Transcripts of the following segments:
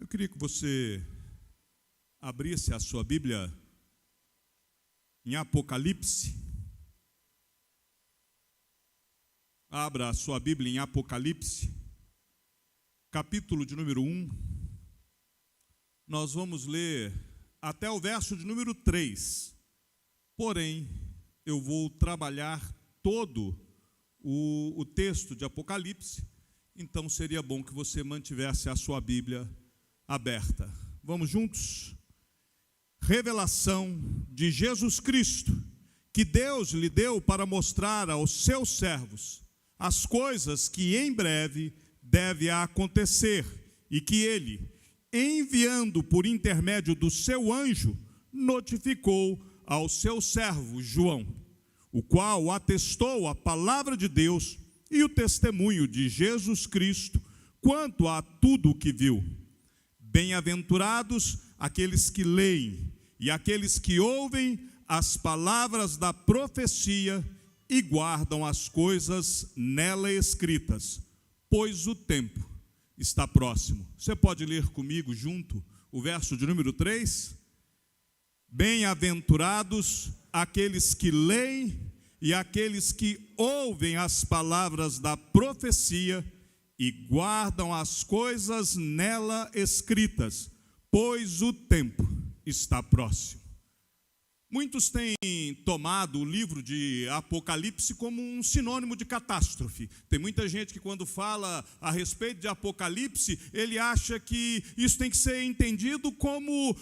queria que você abrisse a sua Bíblia em Apocalipse. Abra a sua Bíblia em Apocalipse, capítulo de número 1. Nós vamos ler até o verso de número 3. Porém, eu vou trabalhar todo o texto de Apocalipse, então seria bom que você mantivesse a sua Bíblia aberta. Vamos juntos? Revelação de Jesus Cristo, que Deus lhe deu para mostrar aos seus servos as coisas que em breve deve acontecer, e que ele, enviando por intermédio do seu anjo, notificou ao seu servo João, o qual atestou a palavra de Deus e o testemunho de Jesus Cristo quanto a tudo o que viu. Bem-aventurados aqueles que leem e aqueles que ouvem as palavras da profecia e guardam as coisas nela escritas, pois o tempo está próximo. Você pode ler comigo junto o verso de número 3? Bem-aventurados aqueles que leem e aqueles que ouvem as palavras da profecia e guardam as coisas nela escritas, pois o tempo está próximo. Muitos têm tomado o livro de Apocalipse como um sinônimo de catástrofe. Tem muita gente que, quando fala a respeito de Apocalipse, ele acha que isso tem que ser entendido como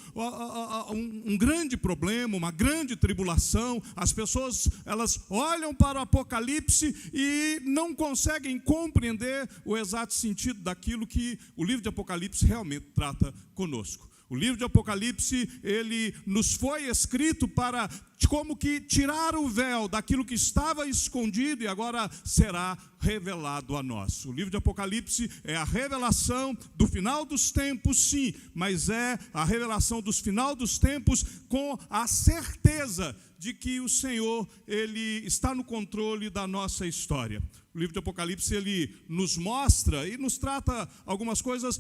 um grande problema, uma grande tribulação. As pessoas, elas olham para o Apocalipse e não conseguem compreender o exato sentido daquilo que o livro de Apocalipse realmente trata conosco. O livro de Apocalipse, ele nos foi escrito para como que tirar o véu daquilo que estava escondido e agora será revelado a nós. O livro de Apocalipse é a revelação do final dos tempos, sim, mas é a revelação do final dos tempos com a certeza de que o Senhor, ele está no controle da nossa história. O livro de Apocalipse, ele nos mostra e nos trata algumas coisas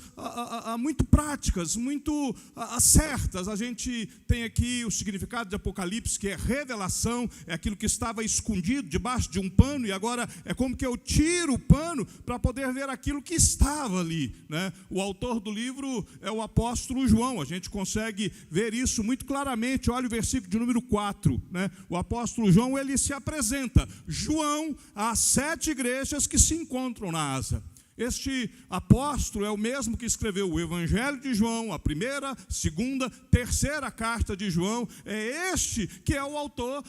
muito práticas, muito certas. A gente tem aqui o significado de Apocalipse, que é revelação, é aquilo que estava escondido debaixo de um pano, e agora é como que eu tiro o pano para poder ver aquilo que estava ali, né? O autor do livro é o apóstolo João, a gente consegue ver isso muito claramente. Olha o versículo de número 4, né? O apóstolo João, ele se apresenta, João, às 7 igrejas que se encontram na Ásia. Este apóstolo é o mesmo que escreveu o Evangelho de João, a primeira, segunda, terceira carta de João. É este que é o autor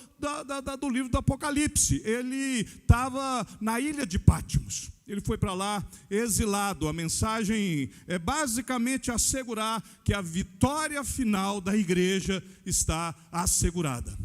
do livro do Apocalipse. Ele estava na ilha de Patmos. Ele foi para lá exilado. A mensagem é basicamente assegurar que a vitória final da igreja está assegurada.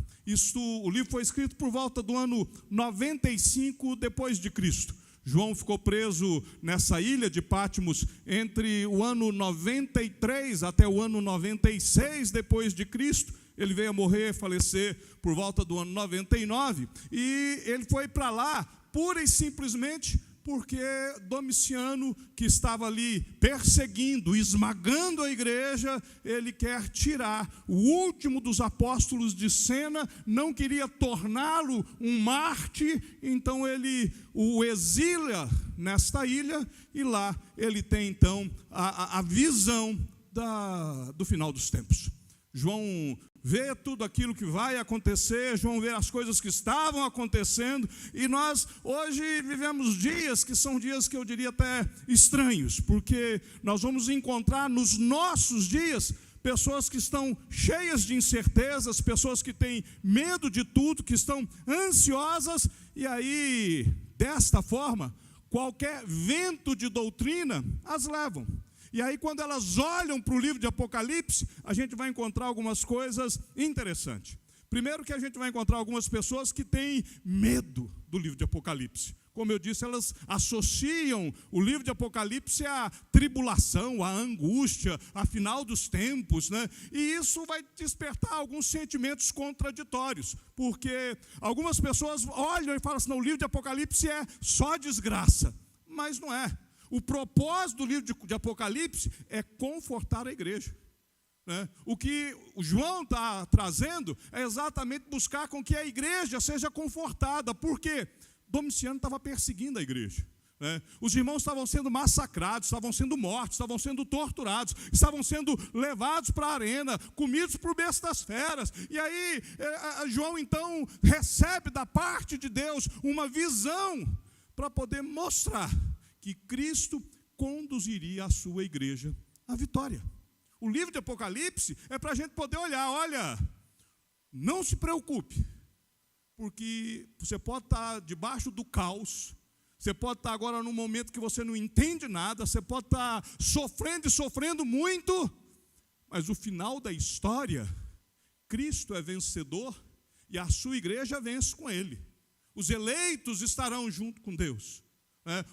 O livro foi escrito por volta do ano 95 depois de Cristo. João ficou preso nessa ilha de Patmos entre o ano 93 até o ano 96 depois de Cristo. Ele veio a morrer, falecer por volta do ano 99, e ele foi para lá pura e simplesmente porque Domiciano, que estava ali perseguindo, esmagando a igreja, ele quer tirar o último dos apóstolos de cena, não queria torná-lo um mártir, então ele o exila nesta ilha, e lá ele tem então a visão do final dos tempos. João vê tudo aquilo que vai acontecer, João vê as coisas que estavam acontecendo, e nós hoje vivemos dias que são dias que eu diria até estranhos, porque nós vamos encontrar nos nossos dias pessoas que estão cheias de incertezas, pessoas que têm medo de tudo, que estão ansiosas, e aí, desta forma, qualquer vento de doutrina as levam. E aí, quando elas olham para o livro de Apocalipse, a gente vai encontrar algumas coisas interessantes. Primeiro, que a gente vai encontrar algumas pessoas que têm medo do livro de Apocalipse. Como eu disse, elas associam o livro de Apocalipse à tribulação, à angústia, à final dos tempos, né? E isso vai despertar alguns sentimentos contraditórios, porque algumas pessoas olham e falam assim: não, o livro de Apocalipse é só desgraça. Mas não é. O propósito do livro de Apocalipse é confortar a igreja. O que o João está trazendo é exatamente buscar com que a igreja seja confortada. Por quê? Domiciano estava perseguindo a igreja. Os irmãos estavam sendo massacrados, estavam sendo mortos, estavam sendo torturados, estavam sendo levados para a arena, comidos por bestas feras. E aí João então recebe da parte de Deus uma visão para poder mostrar que Cristo conduziria a sua igreja à vitória. O livro de Apocalipse é para a gente poder olhar, olha, não se preocupe, porque você pode estar debaixo do caos, você pode estar agora num momento que você não entende nada, você pode estar sofrendo e sofrendo muito, mas o final da história, Cristo é vencedor e a sua igreja vence com Ele. Os eleitos estarão junto com Deus.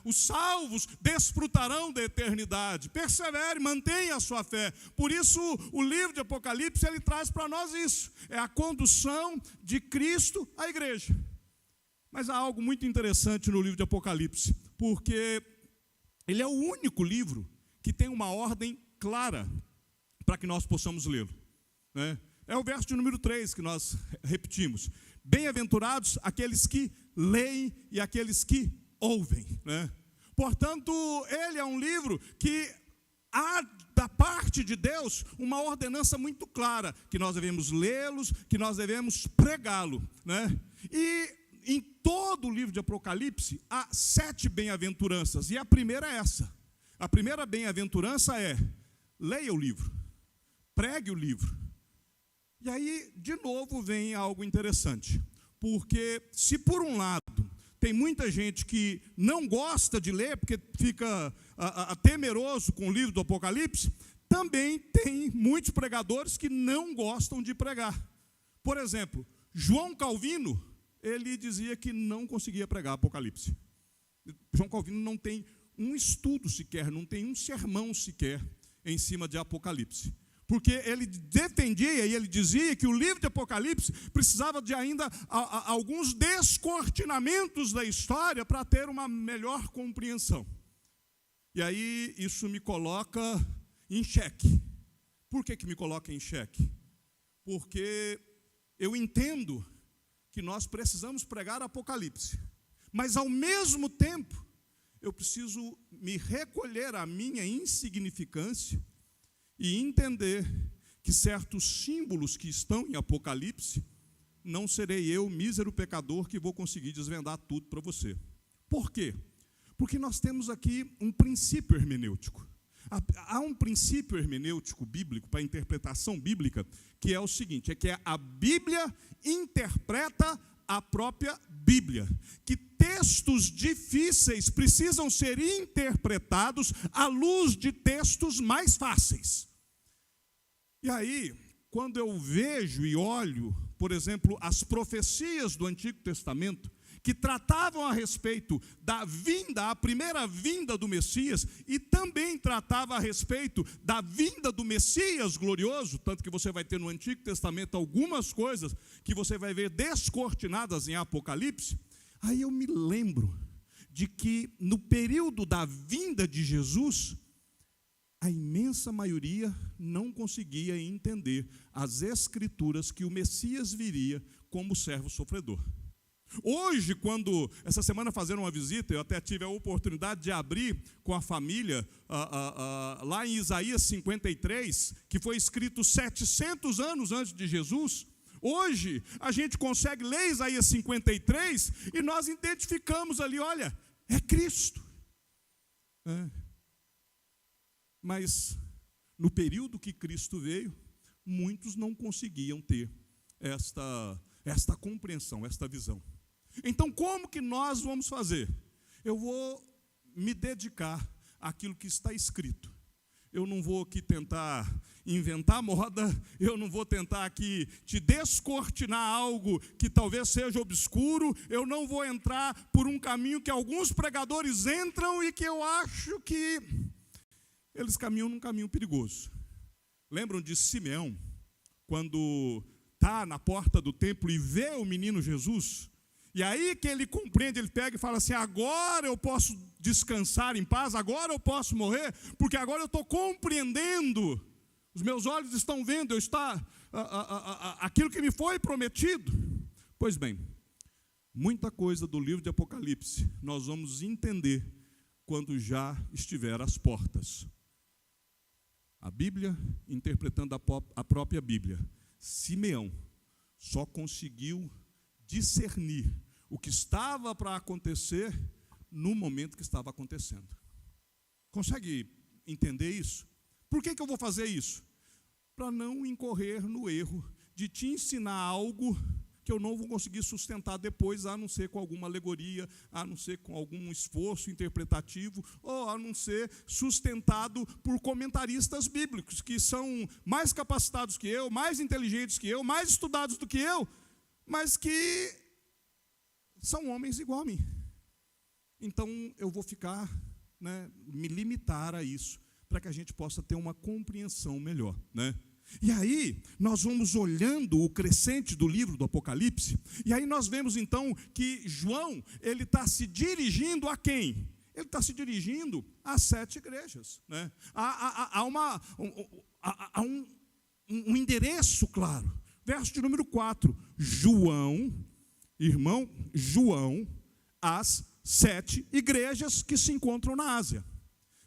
Os salvos desfrutarão da eternidade. Persevere, mantenha a sua fé. Por isso o livro de Apocalipse ele traz para nós isso. É a condução de Cristo à igreja. Mas há algo muito interessante no livro de Apocalipse, porque ele é o único livro que tem uma ordem clara para que nós possamos lê-lo. É o verso de número 3 que nós repetimos. Bem-aventurados aqueles que leem e aqueles que ouvem. Portanto, ele é um livro que há da parte de Deus uma ordenança muito clara, que nós devemos lê-los, que nós devemos pregá-lo. E em todo o livro de Apocalipse há 7 bem-aventuranças, e a primeira é essa. A primeira bem-aventurança é: leia o livro, pregue o livro. E aí, de novo, vem algo interessante, porque se por um lado tem muita gente que não gosta de ler, porque fica temeroso com o livro do Apocalipse, também tem muitos pregadores que não gostam de pregar. Por exemplo, João Calvino, ele dizia que não conseguia pregar Apocalipse. João Calvino não tem um estudo sequer, não tem um sermão sequer em cima de Apocalipse. Porque ele defendia e ele dizia que o livro de Apocalipse precisava de ainda alguns descortinamentos da história para ter uma melhor compreensão. E aí isso me coloca em xeque. Por que me coloca em xeque? Porque eu entendo que nós precisamos pregar Apocalipse, mas ao mesmo tempo eu preciso me recolher à minha insignificância e entender que certos símbolos que estão em Apocalipse, não serei eu, mísero pecador, que vou conseguir desvendar tudo para você. Por quê? Porque nós temos aqui um princípio hermenêutico. Há um princípio hermenêutico bíblico, para a interpretação bíblica, que é o seguinte, é que a Bíblia interpreta a própria Bíblia, que textos difíceis precisam ser interpretados à luz de textos mais fáceis. E aí, quando eu vejo e olho, por exemplo, as profecias do Antigo Testamento, que tratavam a respeito da vinda, a primeira vinda do Messias, e também tratava a respeito da vinda do Messias glorioso, tanto que você vai ter no Antigo Testamento algumas coisas que você vai ver descortinadas em Apocalipse, aí eu me lembro de que no período da vinda de Jesus, a imensa maioria não conseguia entender as escrituras que o Messias viria como servo sofredor. Hoje, quando, essa semana fazendo uma visita, eu até tive a oportunidade de abrir com a família, lá em Isaías 53, que foi escrito 700 anos antes de Jesus. Hoje, a gente consegue ler Isaías 53 e nós identificamos ali, olha, é Cristo. Mas, no período que Cristo veio, muitos não conseguiam ter esta compreensão, esta visão. Então, como que nós vamos fazer? Eu vou me dedicar àquilo que está escrito. Eu não vou aqui tentar inventar moda, eu não vou tentar aqui te descortinar algo que talvez seja obscuro, eu não vou entrar por um caminho que alguns pregadores entram e que eu acho que eles caminham num caminho perigoso. Lembram de Simeão, quando está na porta do templo e vê o menino Jesus, E aí que ele compreende, ele pega e fala assim: agora eu posso descansar em paz, agora eu posso morrer, porque agora eu estou compreendendo, os meus olhos estão vendo, aquilo que me foi prometido. Pois bem, muita coisa do livro de Apocalipse nós vamos entender quando já estiver às portas. A Bíblia, interpretando a própria Bíblia, Simeão só conseguiu discernir o que estava para acontecer no momento que estava acontecendo. Consegue entender isso? Por que eu vou fazer isso? Para não incorrer no erro de te ensinar algo que eu não vou conseguir sustentar depois, a não ser com alguma alegoria, a não ser com algum esforço interpretativo, ou a não ser sustentado por comentaristas bíblicos, que são mais capacitados que eu, mais inteligentes que eu, mais estudados do que eu, mas que são homens igual a mim. Então, eu vou ficar, me limitar a isso, para que a gente possa ter uma compreensão melhor, E aí, nós vamos olhando o crescente do livro do Apocalipse, e aí nós vemos então que João, ele está se dirigindo a quem? Ele está se dirigindo às 7 igrejas, Há um endereço claro. Verso de número 4, João, às 7 igrejas que se encontram na Ásia.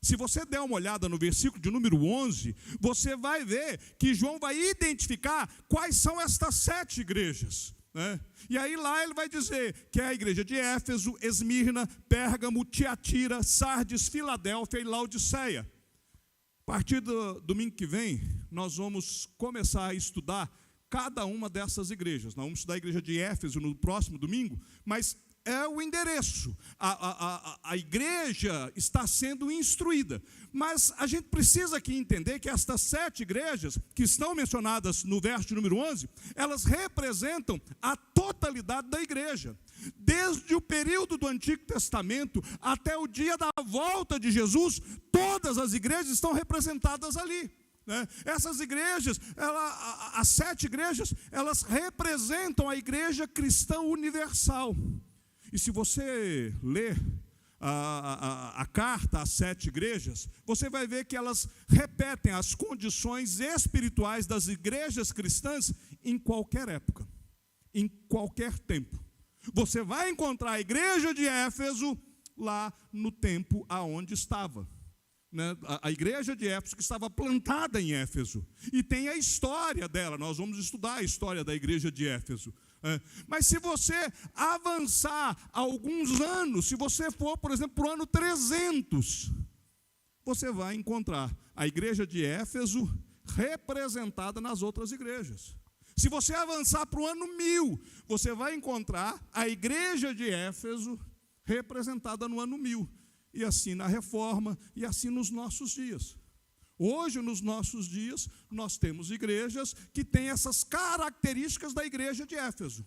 Se você der uma olhada no versículo de número 11, você vai ver que João vai identificar quais são estas 7 igrejas. E aí lá ele vai dizer que é a igreja de Éfeso, Esmirna, Pérgamo, Tiatira, Sardes, Filadélfia e Laodiceia. A partir do domingo que vem, nós vamos começar a estudar cada uma dessas igrejas. Nós vamos estudar a igreja de Éfeso no próximo domingo, mas é o endereço. A igreja está sendo instruída. Mas a gente precisa aqui entender que estas 7 igrejas, que estão mencionadas no verso de número 11, elas representam a totalidade da igreja. Desde o período do Antigo Testamento até o dia da volta de Jesus, todas as igrejas estão representadas ali. Essas igrejas, as 7 igrejas, elas representam a igreja cristã universal. E se você ler a carta às 7 igrejas, você vai ver que elas repetem as condições espirituais das igrejas cristãs em qualquer época, em qualquer tempo. Você vai encontrar a igreja de Éfeso lá no tempo aonde estava. A igreja de Éfeso que estava plantada em Éfeso. E tem a história dela, nós vamos estudar a história da igreja de Éfeso. Mas se você avançar alguns anos, se você for, por exemplo, para o ano 300, você vai encontrar a igreja de Éfeso representada nas outras igrejas. Se você avançar para o ano 1000, você vai encontrar a igreja de Éfeso representada no ano 1000. E assim na Reforma, e assim nos nossos dias. Hoje, nos nossos dias, nós temos igrejas que têm essas características da igreja de Éfeso.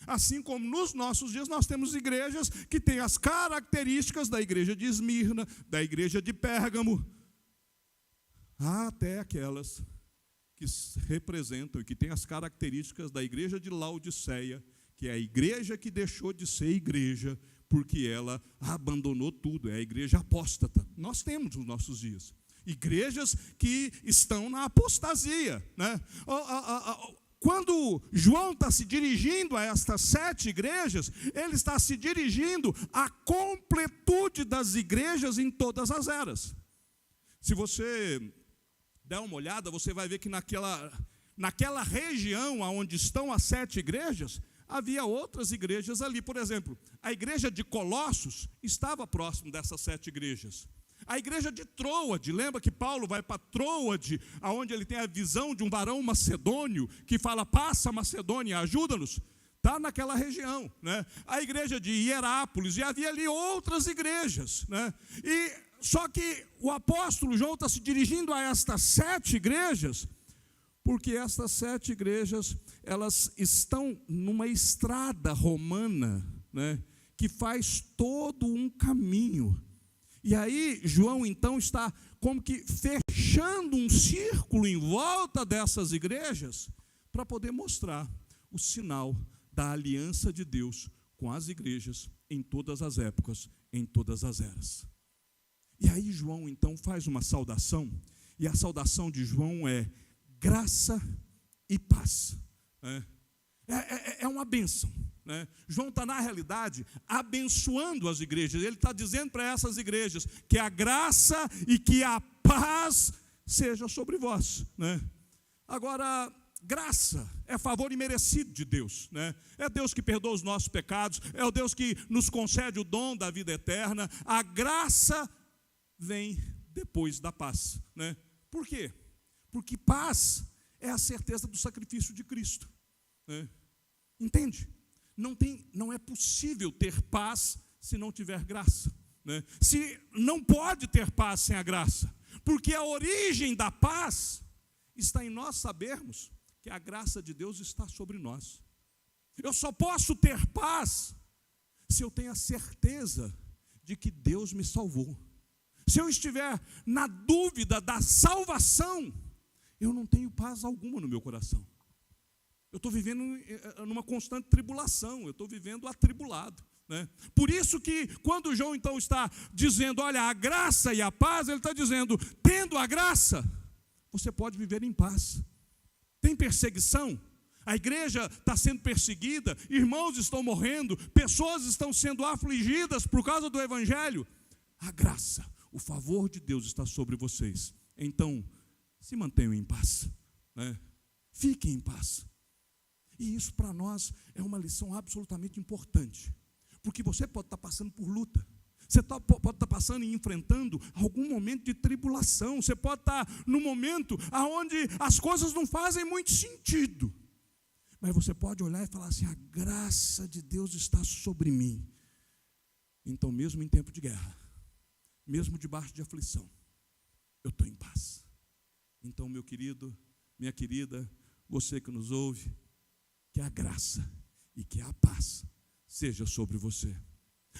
Assim como nos nossos dias nós temos igrejas que têm as características da igreja de Esmirna, da igreja de Pérgamo, até aquelas que representam e que têm as características da igreja de Laodiceia, que é a igreja que deixou de ser igreja, porque ela abandonou tudo, é a igreja apóstata. Nós temos nos nossos dias igrejas que estão na apostasia, Quando João está se dirigindo a estas 7 igrejas, ele está se dirigindo à completude das igrejas em todas as eras. Se você der uma olhada, você vai ver que naquela região onde estão as 7 igrejas, havia outras igrejas ali. Por exemplo, a igreja de Colossos estava próximo dessas 7 igrejas. A igreja de Troade, lembra que Paulo vai para Troade, onde ele tem a visão de um varão macedônio, que fala, passa Macedônia, ajuda-nos. Está naquela região. A igreja de Hierápolis, e havia ali outras igrejas. Só que o apóstolo João está se dirigindo a estas 7 igrejas, porque estas 7 igrejas, elas estão numa estrada romana, que faz todo um caminho. E aí, João, então, está como que fechando um círculo em volta dessas igrejas, para poder mostrar o sinal da aliança de Deus com as igrejas em todas as épocas, em todas as eras. E aí João então faz uma saudação, e a saudação de João é graça e paz. É uma bênção. João está, na realidade, abençoando as igrejas. Ele está dizendo para essas igrejas que a graça e que a paz seja sobre vós. Agora, graça é favor imerecido de Deus. É Deus que perdoa os nossos pecados, é o Deus que nos concede o dom da vida eterna. A graça vem depois da paz. Por quê? Porque paz é a certeza do sacrifício de Cristo. Entende? Não é possível ter paz se não tiver graça. Se não pode ter paz sem a graça, porque a origem da paz está em nós sabermos que a graça de Deus está sobre nós. Eu só posso ter paz se eu tenho a certeza de que Deus me salvou. Se eu estiver na dúvida da salvação, eu não tenho paz alguma no meu coração. Eu estou vivendo numa constante tribulação, eu estou vivendo atribulado. Por isso que quando João então está dizendo, olha, a graça e a paz, ele está dizendo, tendo a graça, você pode viver em paz. Tem perseguição, a igreja está sendo perseguida, irmãos estão morrendo, pessoas estão sendo afligidas por causa do evangelho. A graça, o favor de Deus está sobre vocês. Então, se mantenham em paz. Fiquem em paz. E isso para nós é uma lição absolutamente importante. Porque você pode estar passando por luta. Você pode estar passando e enfrentando algum momento de tribulação. Você pode estar num momento onde as coisas não fazem muito sentido. Mas você pode olhar e falar assim, a graça de Deus está sobre mim. Então, mesmo em tempo de guerra, mesmo debaixo de aflição, eu estou em paz. Então, meu querido, minha querida, você que nos ouve, que a graça e que a paz seja sobre você.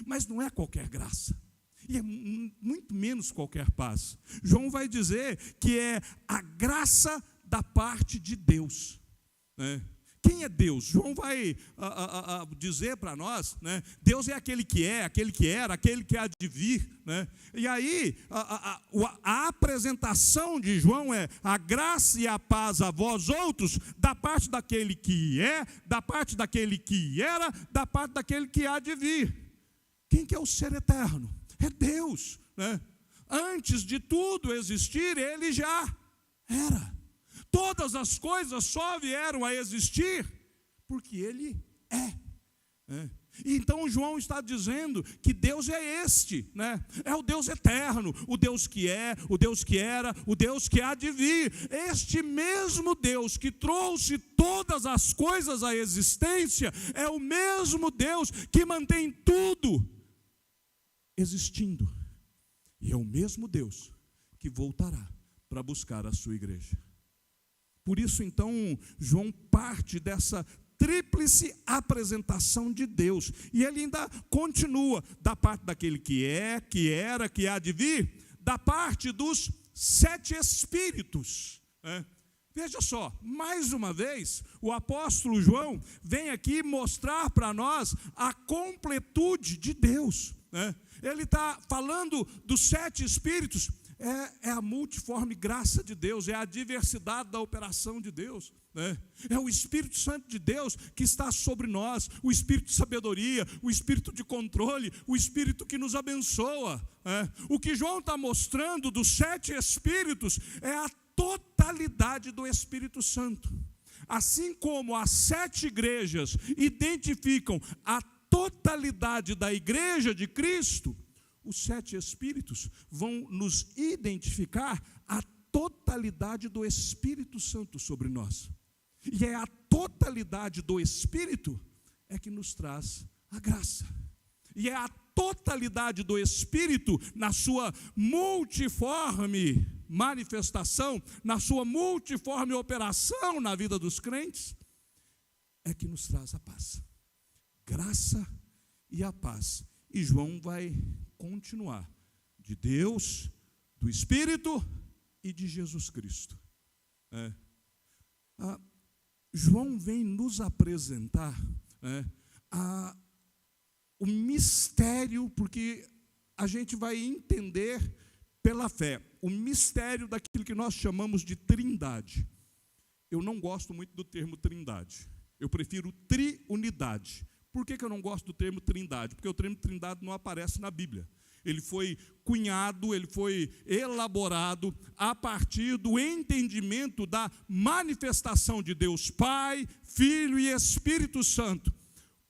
Mas não é qualquer graça, e é muito menos qualquer paz. João vai dizer que é a graça da parte de Deus. Quem é Deus? João vai dizer para nós, Deus é aquele que é, aquele que era, aquele que há de vir. E aí, a apresentação de João é a graça e a paz a vós outros, da parte daquele que é, da parte daquele que era, da parte daquele que há de vir. Quem que é o ser eterno? É Deus. Antes de tudo existir, ele já era. Todas as coisas só vieram a existir porque ele é. Então João está dizendo que Deus é este, é o Deus eterno, o Deus que é, o Deus que era, o Deus que há de vir. Este mesmo Deus que trouxe todas as coisas à existência é o mesmo Deus que mantém tudo existindo. E é o mesmo Deus que voltará para buscar a sua igreja. Por isso, então, João parte dessa tríplice apresentação de Deus. E ele ainda continua da parte daquele que é, que era, que há de vir, da parte dos 7 Espíritos. Veja só, mais uma vez, o apóstolo João vem aqui mostrar para nós a completude de Deus. Ele está falando dos 7 Espíritos. É a multiforme graça de Deus, é a diversidade da operação de Deus. É o Espírito Santo de Deus que está sobre nós, o Espírito de sabedoria, o Espírito de controle, o Espírito que nos abençoa. O que João está mostrando dos 7 Espíritos é a totalidade do Espírito Santo. Assim como as 7 igrejas identificam a totalidade da igreja de Cristo, os 7 Espíritos vão nos identificar a totalidade do Espírito Santo sobre nós. E é a totalidade do Espírito é que nos traz a graça. E é a totalidade do Espírito na sua multiforme manifestação, na sua multiforme operação na vida dos crentes, é que nos traz a paz. Graça e a paz. E João vai continuar de Deus, do Espírito e de Jesus Cristo. João vem nos apresentar o mistério, porque a gente vai entender pela fé, o mistério daquilo que nós chamamos de trindade. Eu não gosto muito do termo trindade, eu prefiro triunidade. Por que eu não gosto do termo trindade? Porque o termo trindade não aparece na Bíblia. Ele foi cunhado, ele foi elaborado a partir do entendimento da manifestação de Deus Pai, Filho e Espírito Santo.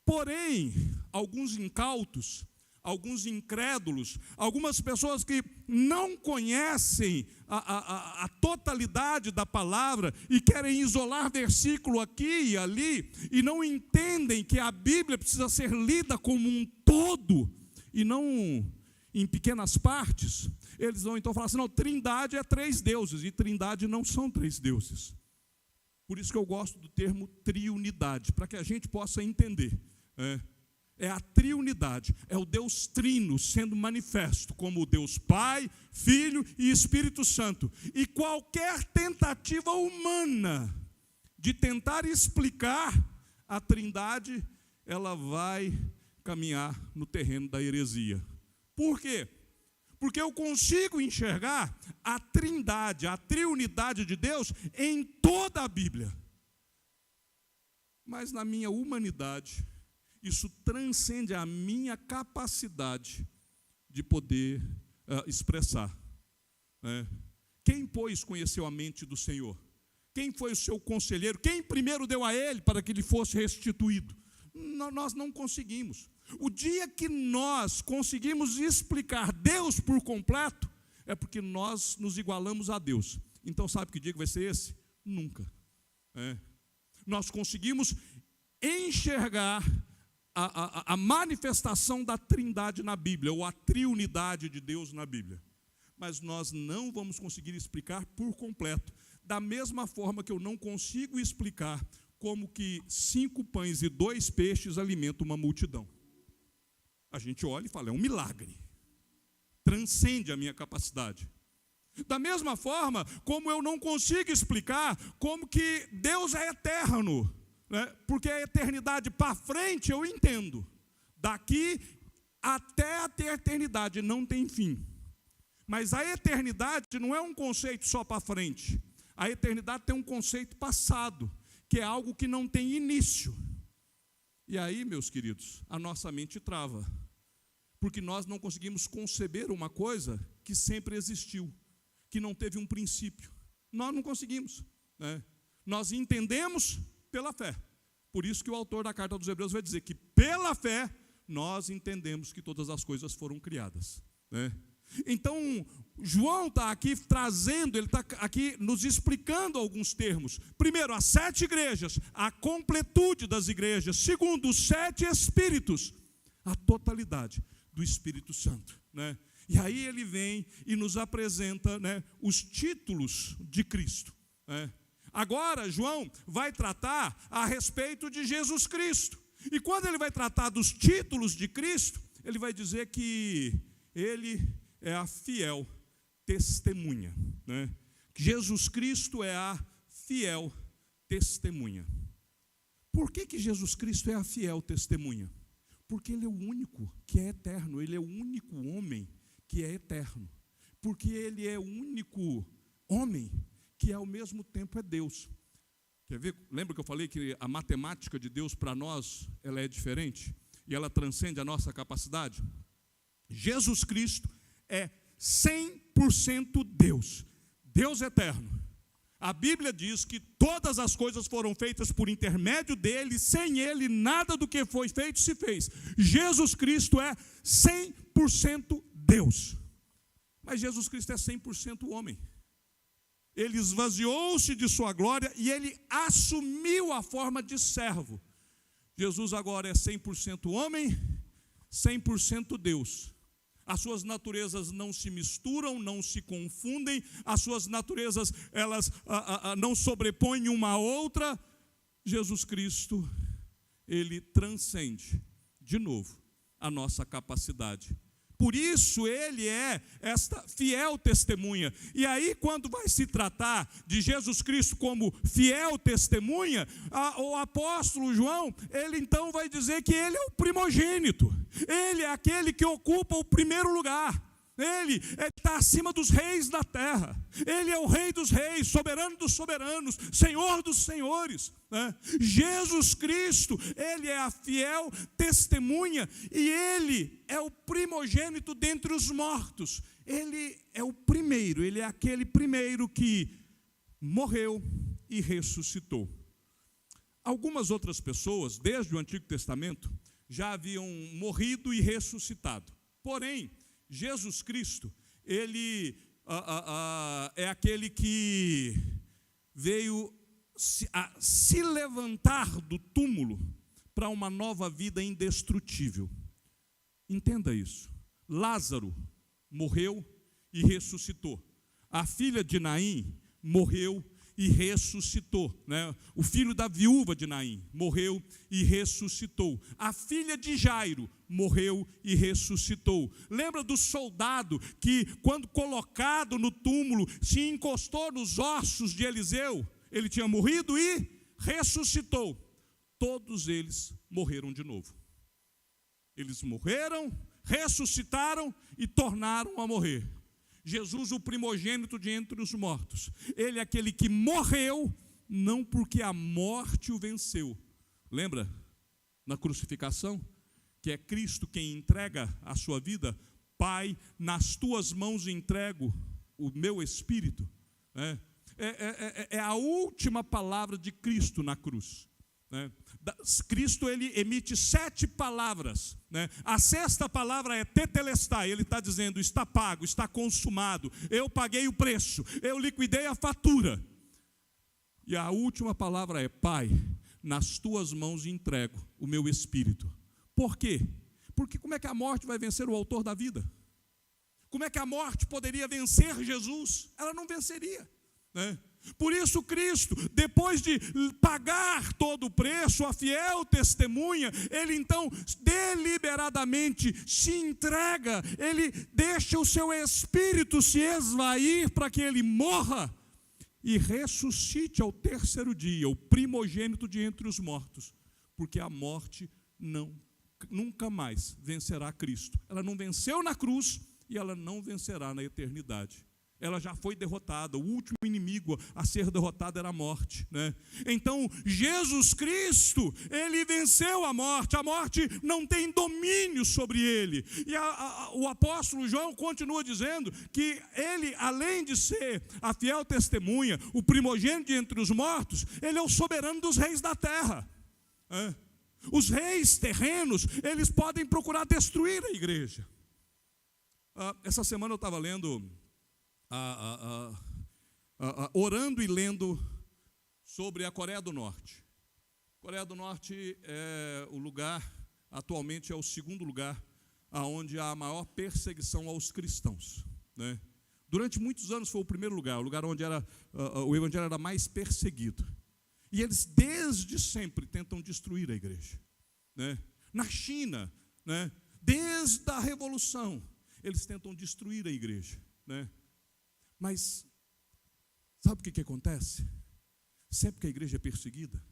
Porém, alguns incautos, alguns incrédulos, algumas pessoas que não conhecem a totalidade da palavra e querem isolar versículo aqui e ali, e não entendem que a Bíblia precisa ser lida como um todo, e não em pequenas partes, eles vão então falar assim, não, trindade é 3 deuses, e trindade não são 3 deuses. Por isso que eu gosto do termo triunidade, para que a gente possa entender. É a triunidade, é o Deus trino sendo manifesto como o Deus Pai, Filho e Espírito Santo. E qualquer tentativa humana de tentar explicar a trindade, ela vai caminhar no terreno da heresia. Por quê? Porque eu consigo enxergar a trindade, a triunidade de Deus em toda a Bíblia. Mas na minha humanidade, isso transcende a minha capacidade de poder expressar. Quem, pois, conheceu a mente do Senhor? Quem foi o seu conselheiro? Quem primeiro deu a ele para que lhe fosse restituído? Nós não conseguimos. O dia que nós conseguimos explicar Deus por completo, é porque nós nos igualamos a Deus. Então sabe que dia que vai ser esse? Nunca. Nós conseguimos enxergar a manifestação da trindade na Bíblia, ou a triunidade de Deus na Bíblia. Mas nós não vamos conseguir explicar por completo. Da mesma forma que eu não consigo explicar como que 5 pães e 2 peixes alimentam uma multidão. A gente olha e fala, é um milagre. Transcende a minha capacidade. Da mesma forma, como eu não consigo explicar como que Deus é eterno, porque a eternidade para frente eu entendo. Daqui até a eternidade não tem fim. Mas a eternidade não é um conceito só para frente. A eternidade tem um conceito passado, que é algo que não tem início. E aí, meus queridos, a nossa mente trava. Porque nós não conseguimos conceber uma coisa que sempre existiu, que não teve um princípio. Nós não conseguimos. Nós entendemos pela fé. Por isso que o autor da carta dos Hebreus vai dizer que pela fé nós entendemos que todas as coisas foram criadas. Então, João está aqui trazendo, ele está aqui nos explicando alguns termos. Primeiro, as 7 igrejas, a completude das igrejas. Segundo, os 7 espíritos, a totalidade do Espírito Santo. E aí ele vem e nos apresenta os títulos de Cristo. Agora, João vai tratar a respeito de Jesus Cristo. E quando ele vai tratar dos títulos de Cristo, ele vai dizer que ele é a fiel testemunha. Jesus Cristo é a fiel testemunha. Por que Jesus Cristo é a fiel testemunha? Porque ele é o único que é eterno, ele é o único homem que é eterno. Porque ele é o único homem que ao mesmo tempo é Deus. Quer ver? Lembra que eu falei que a matemática de Deus para nós, ela é diferente? E ela transcende a nossa capacidade? Jesus Cristo é 100% Deus. Deus eterno. A Bíblia diz que todas as coisas foram feitas por intermédio dele, sem ele nada do que foi feito se fez. Jesus Cristo é 100% Deus. Mas Jesus Cristo é 100% homem. Ele esvaziou-se de sua glória e ele assumiu a forma de servo. Jesus agora é 100% homem, 100% Deus. As suas naturezas não se misturam, não se confundem, as suas naturezas elas não sobrepõem uma à outra. Jesus Cristo, ele transcende, de novo, a nossa capacidade. Por isso ele é esta fiel testemunha. E aí quando vai se tratar de Jesus Cristo como fiel testemunha, o apóstolo João, ele então vai dizer que ele é o primogênito. Ele é aquele que ocupa o primeiro lugar. Ele está acima dos reis da terra. Ele é o rei dos reis, soberano dos soberanos, senhor dos senhores, né? Jesus Cristo, ele é a fiel testemunha e ele é o primogênito dentre os mortos. Ele é o primeiro, ele é aquele primeiro que morreu e ressuscitou. Algumas outras pessoas, desde o Antigo Testamento, já haviam morrido e ressuscitado. Porém, Jesus Cristo, ele é aquele que veio se levantar do túmulo para uma nova vida indestrutível. Entenda isso. Lázaro morreu e ressuscitou. A filha de Naim morreu e ressuscitou, né? O filho da viúva de Naim morreu e ressuscitou. A filha de Jairo morreu e ressuscitou. Lembra do soldado que, quando colocado no túmulo, se encostou nos ossos de Eliseu? Ele tinha morrido e ressuscitou. Todos eles morreram de novo. Eles morreram, ressuscitaram e tornaram a morrer. Jesus, o primogênito de entre os mortos, ele é aquele que morreu, não porque a morte o venceu. Lembra na crucificação? Que é Cristo quem entrega a sua vida. Pai, nas tuas mãos entrego o meu espírito. É a última palavra de Cristo na cruz. Cristo, ele emite 7 palavras, né? A 6ª palavra é tetelestai. Ele está dizendo: está pago, está consumado, eu paguei o preço, eu liquidei a fatura. E a última palavra é: Pai, nas tuas mãos entrego o meu espírito. Por quê? Porque como é que a morte vai vencer o autor da vida? Como é que a morte poderia vencer Jesus? Ela não venceria, né? Por isso Cristo, depois de pagar todo o preço, a fiel testemunha, ele então deliberadamente se entrega, ele deixa o seu espírito se esvair para que ele morra e ressuscite ao 3º dia, o primogênito de entre os mortos, porque a morte nunca mais vencerá Cristo. Ela não venceu na cruz e ela não vencerá na eternidade. Ela já foi derrotada. O último inimigo a ser derrotado era a morte, né? Então, Jesus Cristo, ele venceu a morte não tem domínio sobre ele. E o apóstolo João continua dizendo que ele, além de ser a fiel testemunha, o primogênito entre os mortos, ele é o soberano dos reis da terra. Os reis terrenos, eles podem procurar destruir a igreja. Essa semana eu estava lendo, orando e lendo sobre a Coreia do Norte. A Coreia do Norte é o lugar, atualmente é o 2º lugar, onde há a maior perseguição aos cristãos, né? Durante muitos anos foi o primeiro lugar, o lugar onde o evangelho era mais perseguido. E eles desde sempre tentam destruir a igreja, né? Na China, né? Desde a Revolução, eles tentam destruir a igreja, né? Mas sabe o que acontece? Sempre que a igreja é perseguida,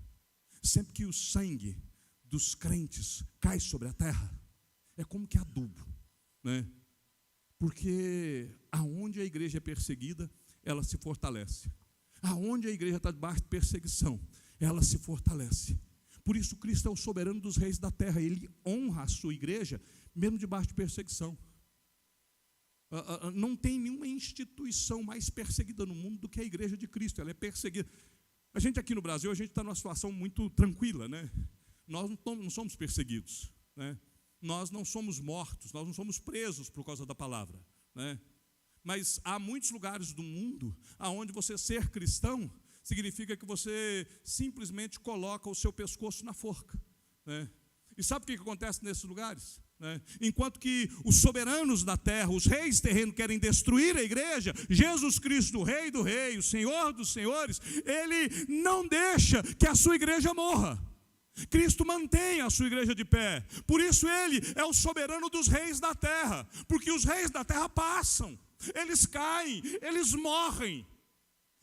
sempre que o sangue dos crentes cai sobre a terra, é como que adubo, né? Porque aonde a igreja é perseguida, ela se fortalece. Aonde a igreja está debaixo de perseguição, ela se fortalece. Por isso Cristo é o soberano dos reis da terra. Ele honra a sua igreja, mesmo debaixo de perseguição. Não tem nenhuma instituição mais perseguida no mundo do que a igreja de Cristo. Ela é perseguida. A gente aqui no Brasil, a gente está numa situação muito tranquila, né? Nós não somos perseguidos, né? Nós não somos mortos, nós não somos presos por causa da palavra, né? Mas há muitos lugares do mundo onde você ser cristão significa que você simplesmente coloca o seu pescoço na forca, né? E sabe o que acontece nesses lugares? Enquanto que os soberanos da terra, os reis terrenos querem destruir a igreja, Jesus Cristo, o rei do rei, o senhor dos senhores, ele não deixa que a sua igreja morra. Cristo mantém a sua igreja de pé. Por isso ele é o soberano dos reis da terra, porque os reis da terra passam, eles caem, eles morrem.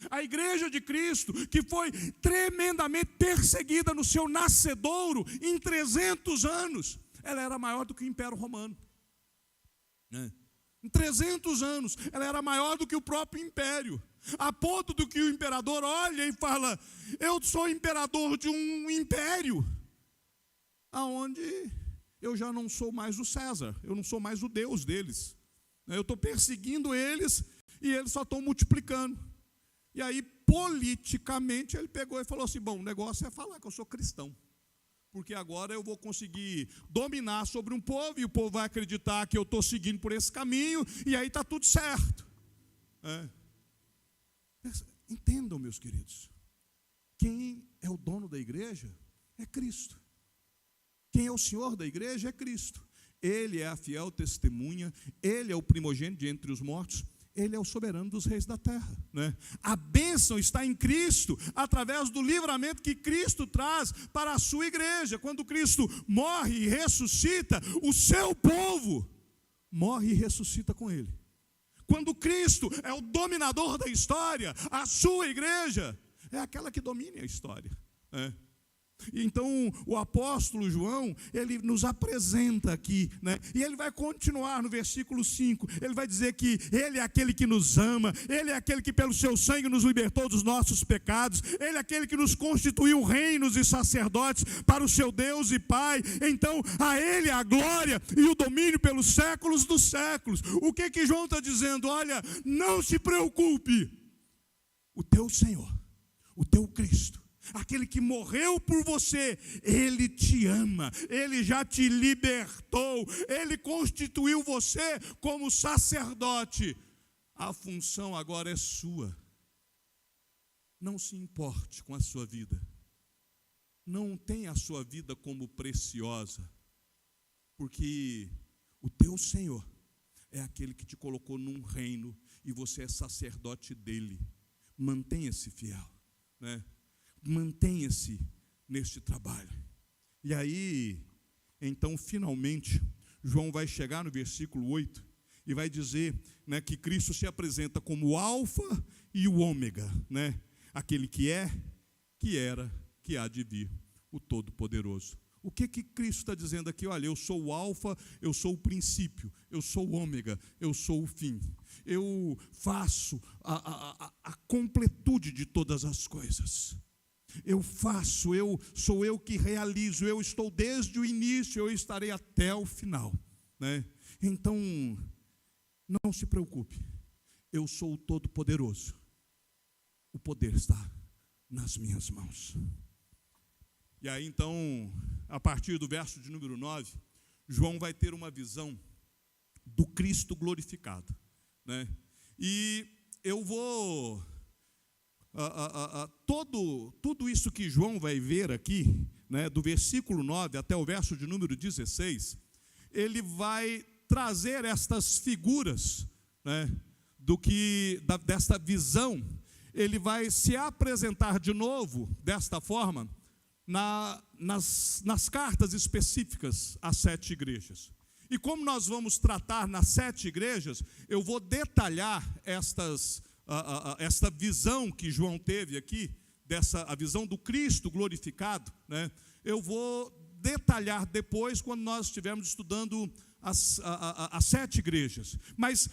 A igreja de Cristo, que foi tremendamente perseguida no seu nascedouro em 300 anos, ela era maior do que o Império Romano. Em 300 anos, ela era maior do que o próprio império, a ponto do que o imperador olha e fala: eu sou imperador de um império, aonde eu já não sou mais o César, eu não sou mais o Deus deles. Eu estou perseguindo eles e eles só estão multiplicando. E aí, politicamente, ele pegou e falou assim: bom, o negócio é falar que eu sou cristão, porque agora eu vou conseguir dominar sobre um povo, e o povo vai acreditar que eu estou seguindo por esse caminho, e aí está tudo certo. Entendam, meus queridos, quem é o dono da igreja é Cristo. Quem é o Senhor da igreja é Cristo. Ele é a fiel testemunha, Ele é o primogênito de entre os mortos, Ele é o soberano dos reis da terra, né? A bênção está em Cristo, através do livramento que Cristo traz para a sua igreja. Quando Cristo morre e ressuscita, o seu povo morre e ressuscita com Ele. Quando Cristo é o dominador da história, a sua igreja é aquela que domina a história, né? Então, o apóstolo João, ele nos apresenta aqui, né? E ele vai continuar no versículo 5, ele vai dizer que Ele é aquele que nos ama, Ele é aquele que pelo seu sangue nos libertou dos nossos pecados, Ele é aquele que nos constituiu reinos e sacerdotes para o seu Deus e Pai. Então, a Ele a glória e o domínio pelos séculos dos séculos. O que João está dizendo? Olha, não se preocupe, o teu Senhor, o teu Cristo, aquele que morreu por você, Ele te ama, Ele já te libertou, Ele constituiu você como sacerdote. A função agora é sua. Não se importe com a sua vida. Não tenha a sua vida como preciosa, porque o teu Senhor é aquele que te colocou num reino e você é sacerdote dele. Mantenha-se fiel, né? Mantenha-se neste trabalho. E aí, então, finalmente, João vai chegar no versículo 8 e vai dizer, né, que Cristo se apresenta como o alfa e o ômega, né? Aquele que é, que era, que há de vir, o Todo-Poderoso. O que Cristo está dizendo aqui? Olha, eu sou o alfa, eu sou o princípio, eu sou o ômega, eu sou o fim. Eu faço a completude de todas as coisas. Eu faço, sou eu que realizo, eu estou desde o início, eu estarei até o final, né? Então, não se preocupe, eu sou o Todo-Poderoso, o poder está nas minhas mãos. E aí então, a partir do verso de número 9, João vai ter uma visão do Cristo glorificado, né? E eu vou... tudo isso que João vai ver aqui, né, do versículo 9 até o verso de número 16, ele vai trazer estas figuras, né, desta visão. Ele vai se apresentar de novo desta forma nas cartas específicas às 7 igrejas. E como nós vamos tratar nas 7 igrejas, eu vou detalhar esta visão que João teve aqui, a visão do Cristo glorificado, né? Eu vou detalhar depois, quando nós estivermos estudando as 7 igrejas. Mas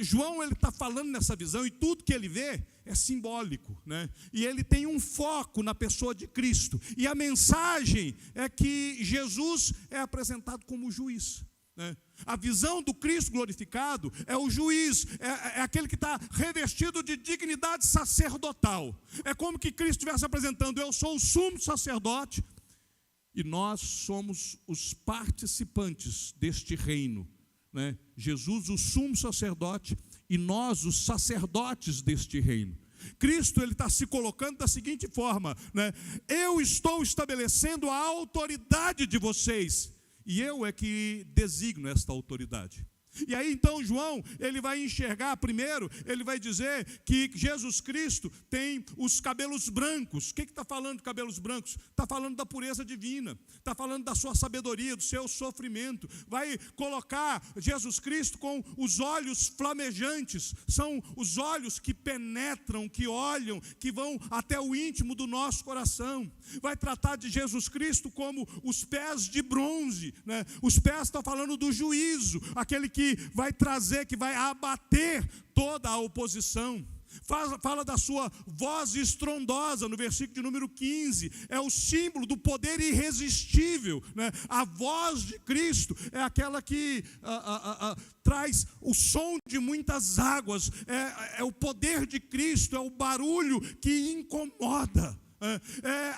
João, ele está falando nessa visão, e tudo que ele vê é simbólico, né? E ele tem um foco na pessoa de Cristo, e a mensagem é que Jesus é apresentado como juiz, né? A visão do Cristo glorificado é o juiz, é aquele que está revestido de dignidade sacerdotal. É como que Cristo estivesse apresentando: eu sou o sumo sacerdote, e nós somos os participantes deste reino, né? Jesus, o sumo sacerdote, e nós, os sacerdotes deste reino. Cristo, ele está se colocando da seguinte forma, né? Eu estou estabelecendo a autoridade de vocês, e eu é que designo esta autoridade. E aí então João, ele vai enxergar primeiro, ele vai dizer que Jesus Cristo tem os cabelos brancos. O que está falando de cabelos brancos? Está falando da pureza divina, está falando da sua sabedoria, do seu sofrimento. Vai colocar Jesus Cristo com os olhos flamejantes, são os olhos que penetram, que olham, que vão até o íntimo do nosso coração. Vai tratar de Jesus Cristo como os pés de bronze, né? Os pés estão falando do juízo, aquele que vai trazer, que vai abater toda a oposição. Fala da sua voz estrondosa, no versículo de número 15, é o símbolo do poder irresistível, né? A voz de Cristo é aquela que traz o som de muitas águas, é o poder de Cristo, é o barulho que incomoda,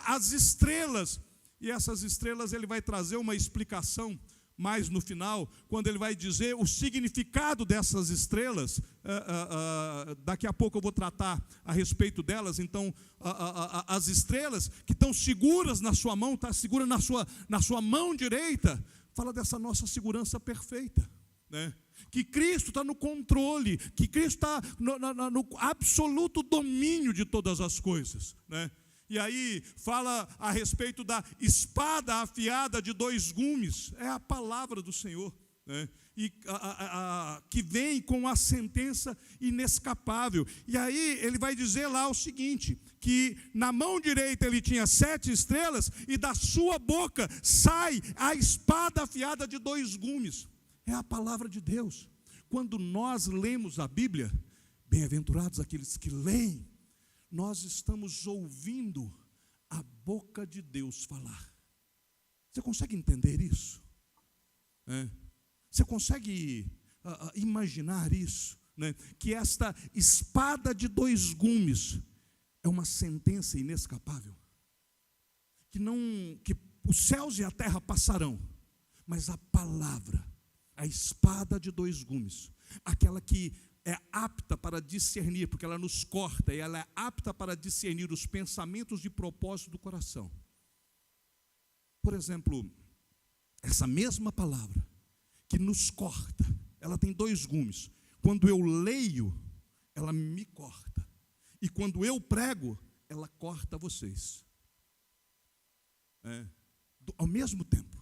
as estrelas, e essas estrelas ele vai trazer uma explicação mais no final, quando ele vai dizer o significado dessas estrelas. Daqui a pouco eu vou tratar a respeito delas. Então, as estrelas que estão seguras na sua mão, está segura na sua mão direita, fala dessa nossa segurança perfeita, né? Que Cristo está no controle, que Cristo está no absoluto domínio de todas as coisas, né? E aí fala a respeito da espada afiada de 2 gumes, é a palavra do Senhor, né? E que vem com a sentença inescapável. E aí ele vai dizer lá o seguinte, que na mão direita ele tinha 7 estrelas, e da sua boca sai a espada afiada de 2 gumes. É a palavra de Deus. Quando nós lemos a Bíblia, bem-aventurados aqueles que leem, nós estamos ouvindo a boca de Deus falar. Você consegue entender isso? Você consegue imaginar isso? Né? Que esta espada de 2 gumes é uma sentença inescapável. Que os céus e a terra passarão, mas a palavra, a espada de 2 gumes, aquela que é apta para discernir, porque ela nos corta, e ela é apta para discernir os pensamentos de propósito do coração. Por exemplo, essa mesma palavra que nos corta, ela tem 2 gumes. Quando eu leio, ela me corta, e quando eu prego, ela corta vocês, ao mesmo tempo.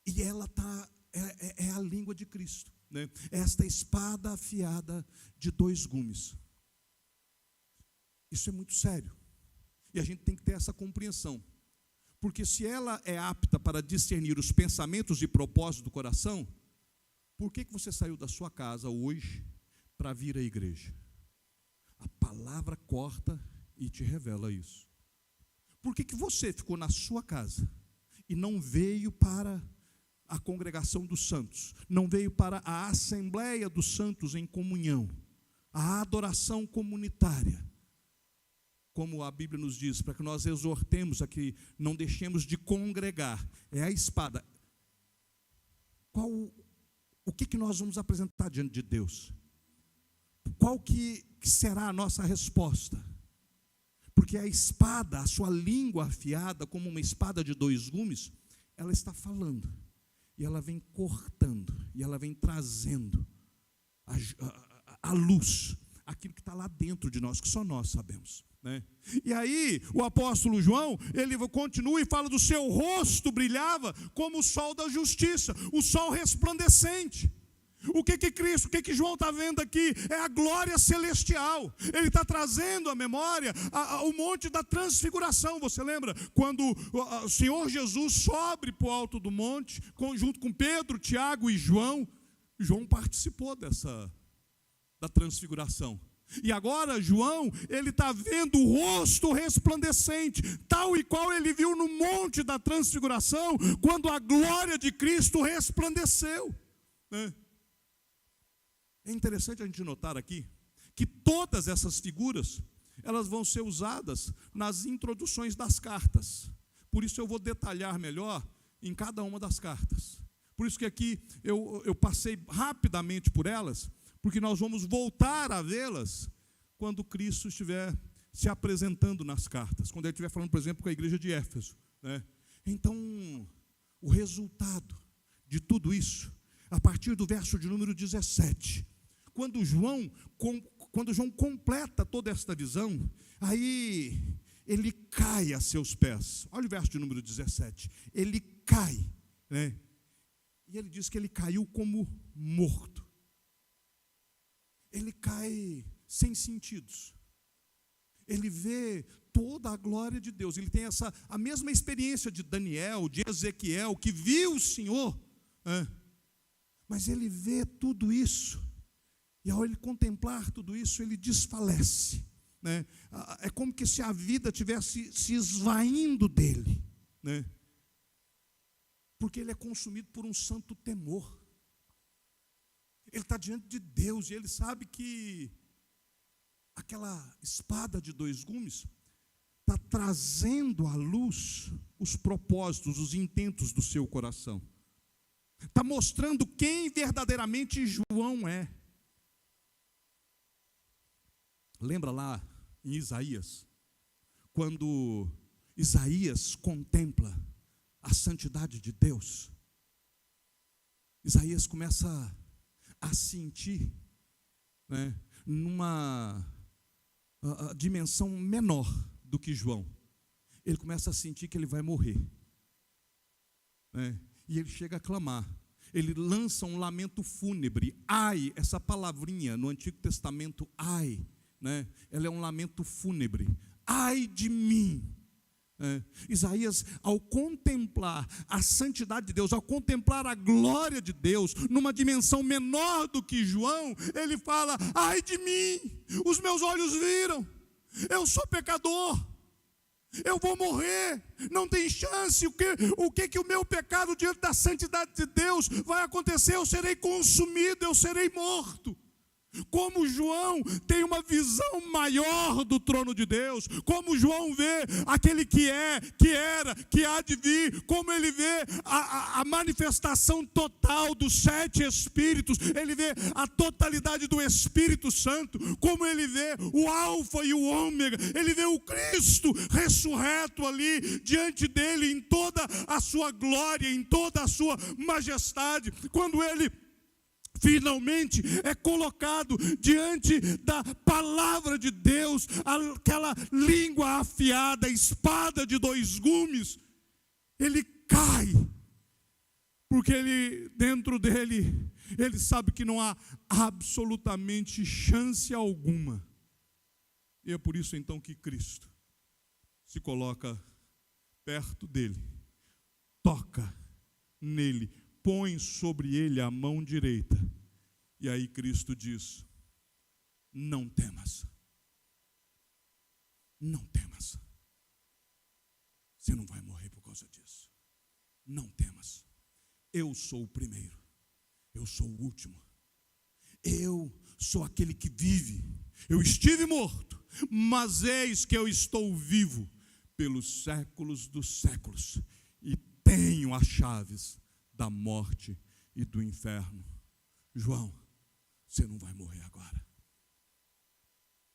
E ela é a língua de Cristo, né? Esta espada afiada de 2 gumes. Isso é muito sério, e a gente tem que ter essa compreensão, porque se ela é apta para discernir os pensamentos e propósitos do coração, por que você saiu da sua casa hoje para vir à igreja? A palavra corta e te revela isso. Por que você ficou na sua casa e não veio para a congregação dos santos, não veio para a assembleia dos santos em comunhão, a adoração comunitária, como a Bíblia nos diz, para que nós exortemos a que não deixemos de congregar? É a espada. O que nós vamos apresentar diante de Deus? Qual que será a nossa resposta? Porque a espada, a sua língua afiada, como uma espada de 2 gumes, ela está falando, e ela vem cortando, e ela vem trazendo a luz, aquilo que está lá dentro de nós, que só nós sabemos, né? E aí o apóstolo João, ele continua e fala do seu rosto brilhava como o sol da justiça, o sol resplandecente. O que Cristo, o que João está vendo aqui? É a glória celestial. Ele está trazendo à memória o monte da transfiguração. Você lembra? Quando o Senhor Jesus sobe para o alto do monte, junto com Pedro, Tiago e João. João participou da transfiguração. E agora João, ele está vendo o rosto resplandecente, tal e qual ele viu no monte da transfiguração, quando a glória de Cristo resplandeceu, né? É interessante a gente notar aqui que todas essas figuras, elas vão ser usadas nas introduções das cartas. Por isso eu vou detalhar melhor em cada uma das cartas. Por isso que aqui eu passei rapidamente por elas, porque nós vamos voltar a vê-las quando Cristo estiver se apresentando nas cartas, quando ele estiver falando, por exemplo, com a igreja de Éfeso, né? Então, o resultado de tudo isso a partir do verso de número 17. Quando João completa toda esta visão, aí ele cai a seus pés. Olha o verso de número 17. Ele cai, né? E ele diz que ele caiu como morto. Ele cai sem sentidos. Ele vê toda a glória de Deus. Ele tem a mesma experiência de Daniel, de Ezequiel, que viu o Senhor, né? Mas ele vê tudo isso, e ao ele contemplar tudo isso, ele desfalece, né? É como que se a vida tivesse se esvaindo dele, né? Porque ele é consumido por um santo temor. Ele está diante de Deus, e ele sabe que aquela espada de dois gumes está trazendo à luz os propósitos, os intentos do seu coração. Está mostrando quem verdadeiramente João é. Lembra lá em Isaías, quando Isaías contempla a santidade de Deus, Isaías começa a sentir, né, numa dimensão menor do que João. Ele começa a sentir que ele vai morrer, né? E ele chega a clamar. Ele lança um lamento fúnebre. Ai, essa palavrinha no Antigo Testamento, ai, né? Ela é um lamento fúnebre. Ai de mim. Isaías, ao contemplar a santidade de Deus, ao contemplar a glória de Deus, numa dimensão menor do que João, ele fala: ai de mim, os meus olhos viram, eu sou pecador, eu vou morrer, não tem chance. O que o meu pecado diante da santidade de Deus vai acontecer? Eu serei consumido, eu serei morto. Como João tem uma visão maior do trono de Deus, como João vê aquele que é, que era, que há de vir, como ele vê a manifestação total dos 7 Espíritos, ele vê a totalidade do Espírito Santo, como ele vê o Alfa e o Ômega, ele vê o Cristo ressurreto ali diante dele, em toda a sua glória, em toda a sua majestade. Quando ele finalmente é colocado diante da palavra de Deus, aquela língua afiada, espada de 2 gumes, ele cai, porque dentro dele, ele sabe que não há absolutamente chance alguma. E é por isso então que Cristo se coloca perto dele, toca nele, põe sobre ele a mão direita, e aí Cristo diz: não temas, não temas, você não vai morrer por causa disso, não temas, eu sou o primeiro, eu sou o último, eu sou aquele que vive, eu estive morto, mas eis que eu estou vivo pelos séculos dos séculos, e tenho as chaves da morte e do inferno. João, você não vai morrer agora.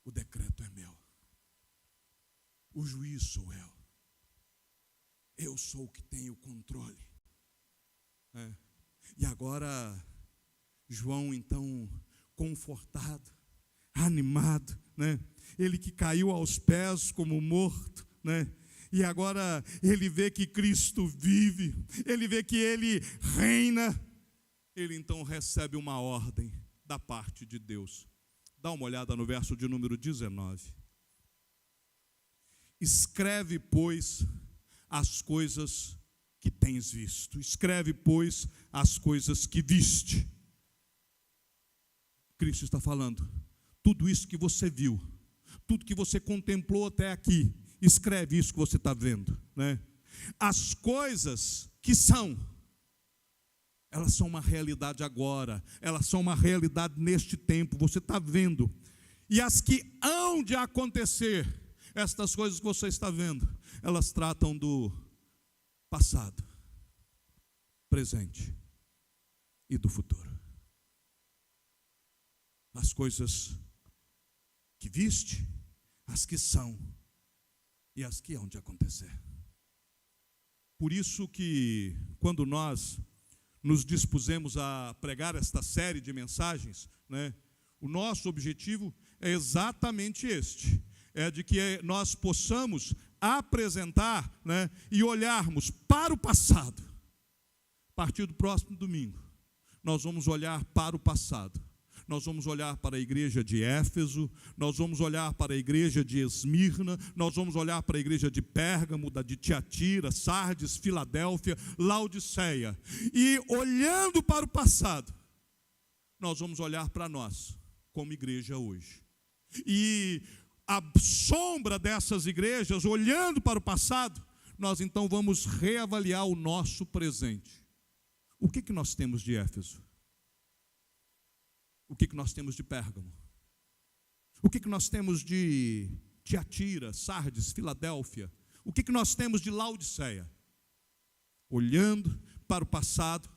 O decreto é meu. O juiz sou eu. Eu sou o que tenho o controle. E agora, João, então, confortado, animado, né? Ele que caiu aos pés como morto, né? E agora ele vê que Cristo vive, ele vê que ele reina, ele então recebe uma ordem da parte de Deus. Dá uma olhada no verso de número 19. Escreve, pois, as coisas que tens visto. Escreve, pois, as coisas que viste. Cristo está falando, tudo isso que você viu, tudo que você contemplou até aqui, escreve isso que você está vendo, né? As coisas que são, elas são uma realidade agora, elas são uma realidade neste tempo, você está vendo. E as que hão de acontecer, estas coisas que você está vendo, elas tratam do passado, presente e do futuro. As coisas que viste, as que são e as que hão de acontecer. Por isso que, quando nós nos dispusemos a pregar esta série de mensagens, né, o nosso objetivo é exatamente este, é de que nós possamos apresentar, né, e olharmos para o passado. A partir do próximo domingo, nós vamos olhar para o passado. Nós vamos olhar para a igreja de Éfeso, nós vamos olhar para a igreja de Esmirna, nós vamos olhar para a igreja de Pérgamo, de Tiatira, Sardes, Filadélfia, Laodiceia. E olhando para o passado, nós vamos olhar para nós, como igreja hoje. E à sombra dessas igrejas, olhando para o passado, nós então vamos reavaliar o nosso presente. O que nós temos de Éfeso? O que nós temos de Pérgamo? O que nós temos de Tiatira, Sardes, Filadélfia? O que nós temos de Laodiceia? Olhando para o passado,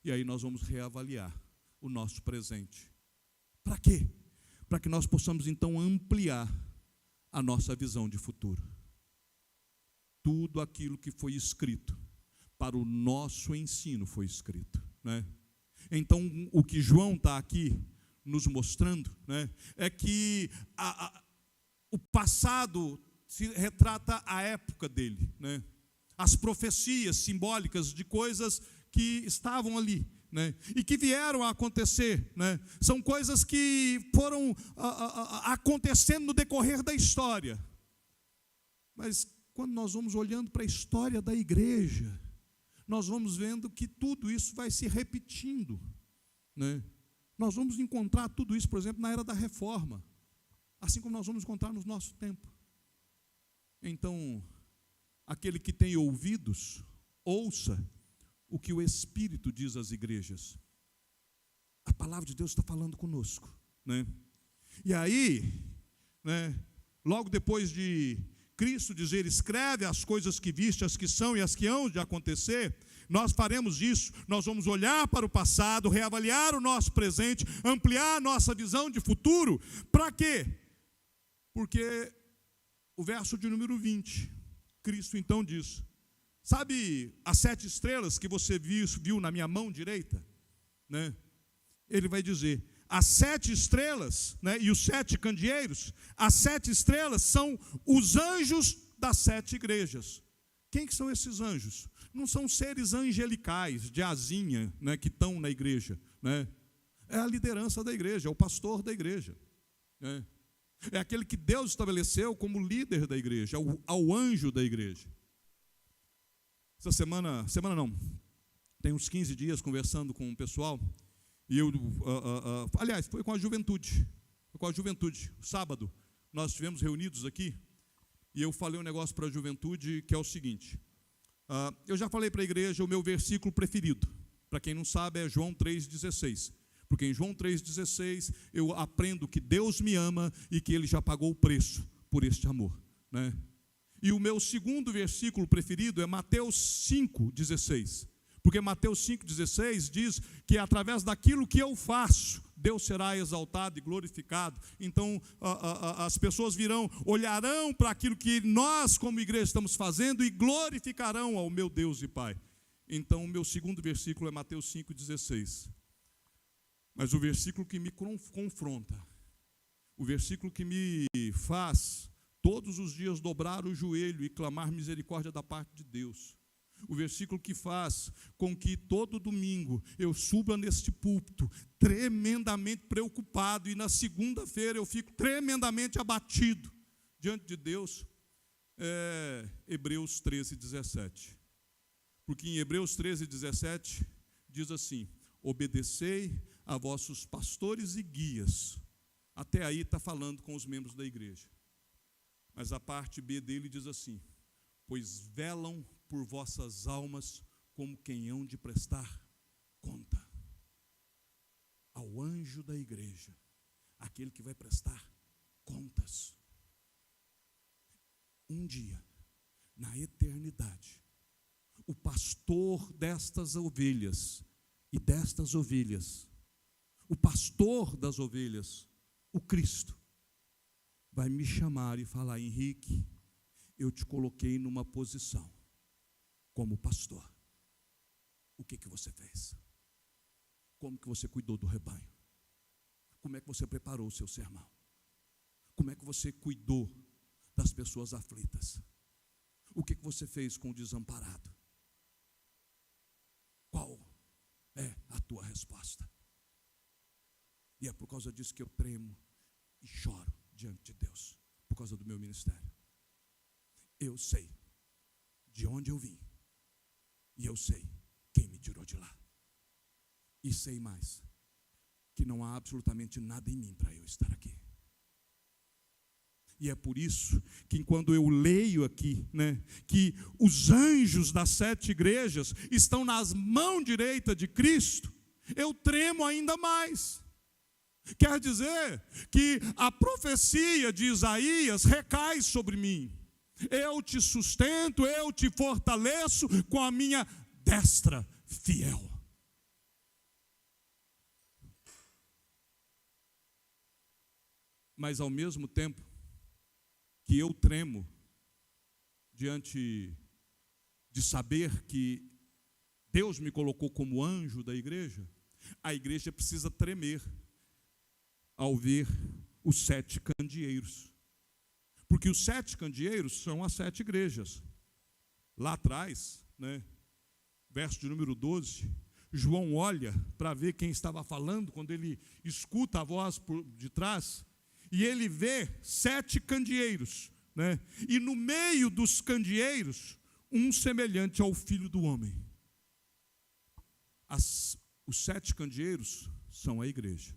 e aí nós vamos reavaliar o nosso presente. Para quê? Para que nós possamos então ampliar a nossa visão de futuro. Tudo aquilo que foi escrito para o nosso ensino foi escrito, né? Então, o que João está aqui nos mostrando, né, é que o passado se retrata a época dele, né? As profecias simbólicas de coisas que estavam ali, né, e que vieram a acontecer, né, são coisas que foram acontecendo no decorrer da história. Mas quando nós vamos olhando para a história da igreja, nós vamos vendo que tudo isso vai se repetindo, né? Nós vamos encontrar tudo isso, por exemplo, na era da reforma, assim como nós vamos encontrar no nosso tempo. Então, aquele que tem ouvidos, ouça o que o Espírito diz às igrejas. A palavra de Deus está falando conosco, né? E aí, né, logo depois de Cristo dizer, escreve as coisas que viste, as que são e as que hão de acontecer, nós faremos isso, nós vamos olhar para o passado, reavaliar o nosso presente, ampliar a nossa visão de futuro. Para quê? Porque o verso de número 20, Cristo então diz, sabe as 7 estrelas que você viu na minha mão direita? Né? Ele vai dizer, as 7 estrelas, né, e os 7 candeeiros, as 7 estrelas são os anjos das 7 igrejas. Quem que são esses anjos? Não são seres angelicais, de asinha, né, que estão na igreja, né? É a liderança da igreja, é o pastor da igreja, né? É aquele que Deus estabeleceu como líder da igreja, ao anjo da igreja. Essa semana não, tem uns 15 dias conversando com o pessoal, e eu, aliás, foi com a juventude, sábado, nós estivemos reunidos aqui, e eu falei um negócio para a juventude, que é o seguinte, eu já falei para a igreja o meu versículo preferido, para quem não sabe é João 3,16, porque em João 3,16 eu aprendo que Deus me ama e que Ele já pagou o preço por este amor, né? E o meu segundo versículo preferido é Mateus 5,16, porque Mateus 5,16 diz que através daquilo que eu faço, Deus será exaltado e glorificado. Então, as pessoas olharão para aquilo que nós, como igreja, estamos fazendo e glorificarão ao meu Deus e Pai. Então, o meu segundo versículo é Mateus 5,16. Mas o versículo que me confronta, o versículo que me faz todos os dias dobrar o joelho e clamar misericórdia da parte de Deus, o versículo que faz com que todo domingo eu suba neste púlpito tremendamente preocupado e na segunda-feira eu fico tremendamente abatido diante de Deus, é Hebreus 13:17. Porque em Hebreus 13:17 diz assim, obedecei a vossos pastores e guias. Até aí está falando com os membros da igreja. Mas a parte B dele diz assim, pois velam por vossas almas como quem hão de prestar conta. Ao anjo da igreja, aquele que vai prestar contas. Um dia, na eternidade, o pastor destas ovelhas e destas ovelhas, o pastor das ovelhas, o Cristo, vai me chamar e falar, Henrique, eu te coloquei numa posição como pastor. O que você fez? como que você cuidou do rebanho? Como é que você preparou o seu sermão? Como é que você cuidou das pessoas aflitas? O que você fez com o desamparado? Qual é a tua resposta? E é por causa disso que eu tremo e choro diante de Deus, por causa do meu ministério. Eu sei de onde eu vim, e eu sei quem me tirou de lá. E sei mais, que não há absolutamente nada em mim para eu estar aqui. E é por isso que quando eu leio aqui, que os anjos das 7 igrejas estão nas mãos direitas de Cristo, eu tremo ainda mais. Quer dizer que a profecia de Isaías recai sobre mim. Eu te sustento, eu te fortaleço com a minha destra fiel. Mas ao mesmo tempo que eu tremo diante de saber que Deus me colocou como anjo da igreja, a igreja precisa tremer ao ver os 7 candeeiros. Porque os 7 candeeiros são as 7 igrejas. Lá atrás, verso de número 12, João olha para ver quem estava falando, quando ele escuta a voz por de trás, e ele vê 7 candeeiros, e no meio dos candeeiros, um semelhante ao Filho do Homem. Os 7 candeeiros são a igreja.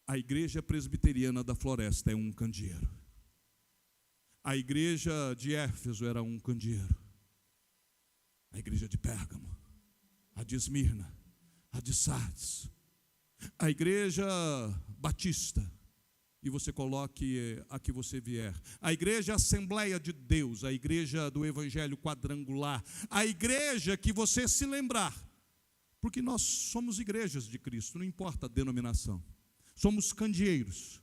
A igreja presbiteriana da Floresta é um candeeiro. A igreja de Éfeso era um candeeiro. A igreja de Pérgamo, a de Esmirna, a de Sardes, a igreja batista, e você coloque a que você vier, a igreja Assembleia de Deus, a igreja do Evangelho Quadrangular, a igreja que você se lembrar, porque nós somos igrejas de Cristo, não importa a denominação, somos candeeiros,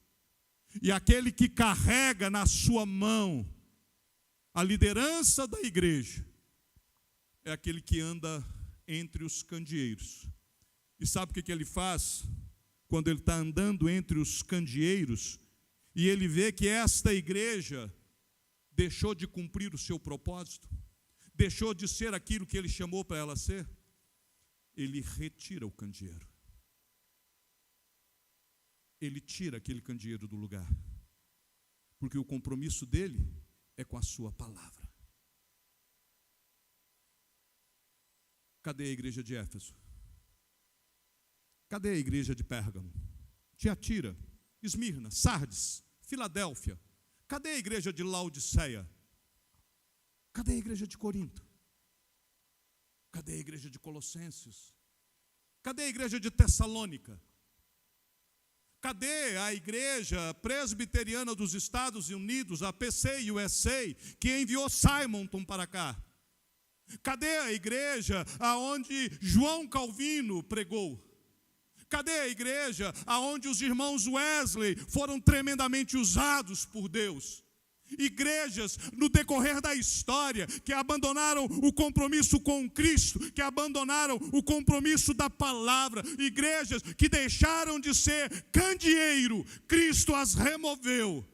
e aquele que carrega na sua mão a liderança da igreja, é aquele que anda entre os candeeiros. E sabe o que ele faz? Quando ele está andando entre os candeeiros, e ele vê que esta igreja deixou de cumprir o seu propósito, deixou de ser aquilo que ele chamou para ela ser, ele retira o candeeiro. Ele tira aquele candeeiro do lugar, porque o compromisso dele é com a sua palavra. Cadê a igreja de Éfeso? Cadê a igreja de Pérgamo? Tiatira, Esmirna, Sardes, Filadélfia? Cadê a igreja de Laodiceia? Cadê a igreja de Corinto? Cadê a igreja de Colossenses? Cadê a igreja de Tessalônica? Cadê a igreja presbiteriana dos Estados Unidos, a PC USA, que enviou Simonton para cá? Cadê a igreja aonde João Calvino pregou? Cadê a igreja aonde os irmãos Wesley foram tremendamente usados por Deus? Igrejas no decorrer da história que abandonaram o compromisso com Cristo, que abandonaram o compromisso da palavra, igrejas que deixaram de ser candeeiro, Cristo as removeu.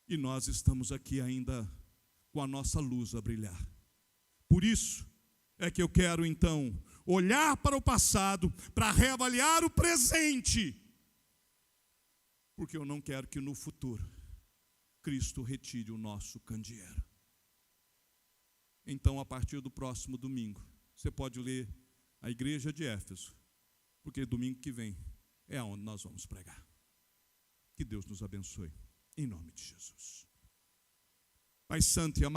E nós estamos aqui ainda com a nossa luz a brilhar. Por isso é que eu quero então olhar para o passado, para reavaliar o presente, porque eu não quero que no futuro Cristo retire o nosso candeeiro. Então, a partir do próximo domingo, você pode ler a igreja de Éfeso, porque domingo que vem é onde nós vamos pregar. Que Deus nos abençoe, em nome de Jesus. Pai santo e amado,